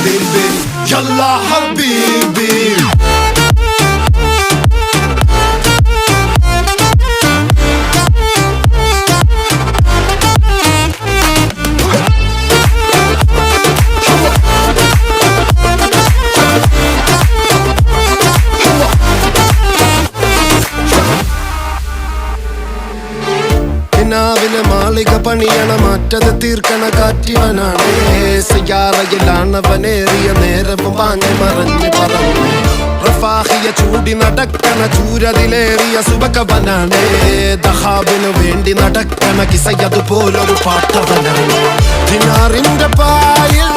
حبيبي يلا حبيبي മാളിക പണിയണ മാറ്റത് തീർക്കണ കാറ്റിവനാണ് സയ്യാറയിലാണവനേറിയ നേരവും പാഞ്ഞു മറഞ്ഞു പറന്നു റഫാഹിയ ചൂടി നടക്കണ ചൂരതിലേറിയ സുബകവനാണ് ദഹാബിനു വേണ്ടി നടക്കണ കിസയതുപോലൊരു പാട്ടവനാണ് ദിനാറിന്റെ പായിൽ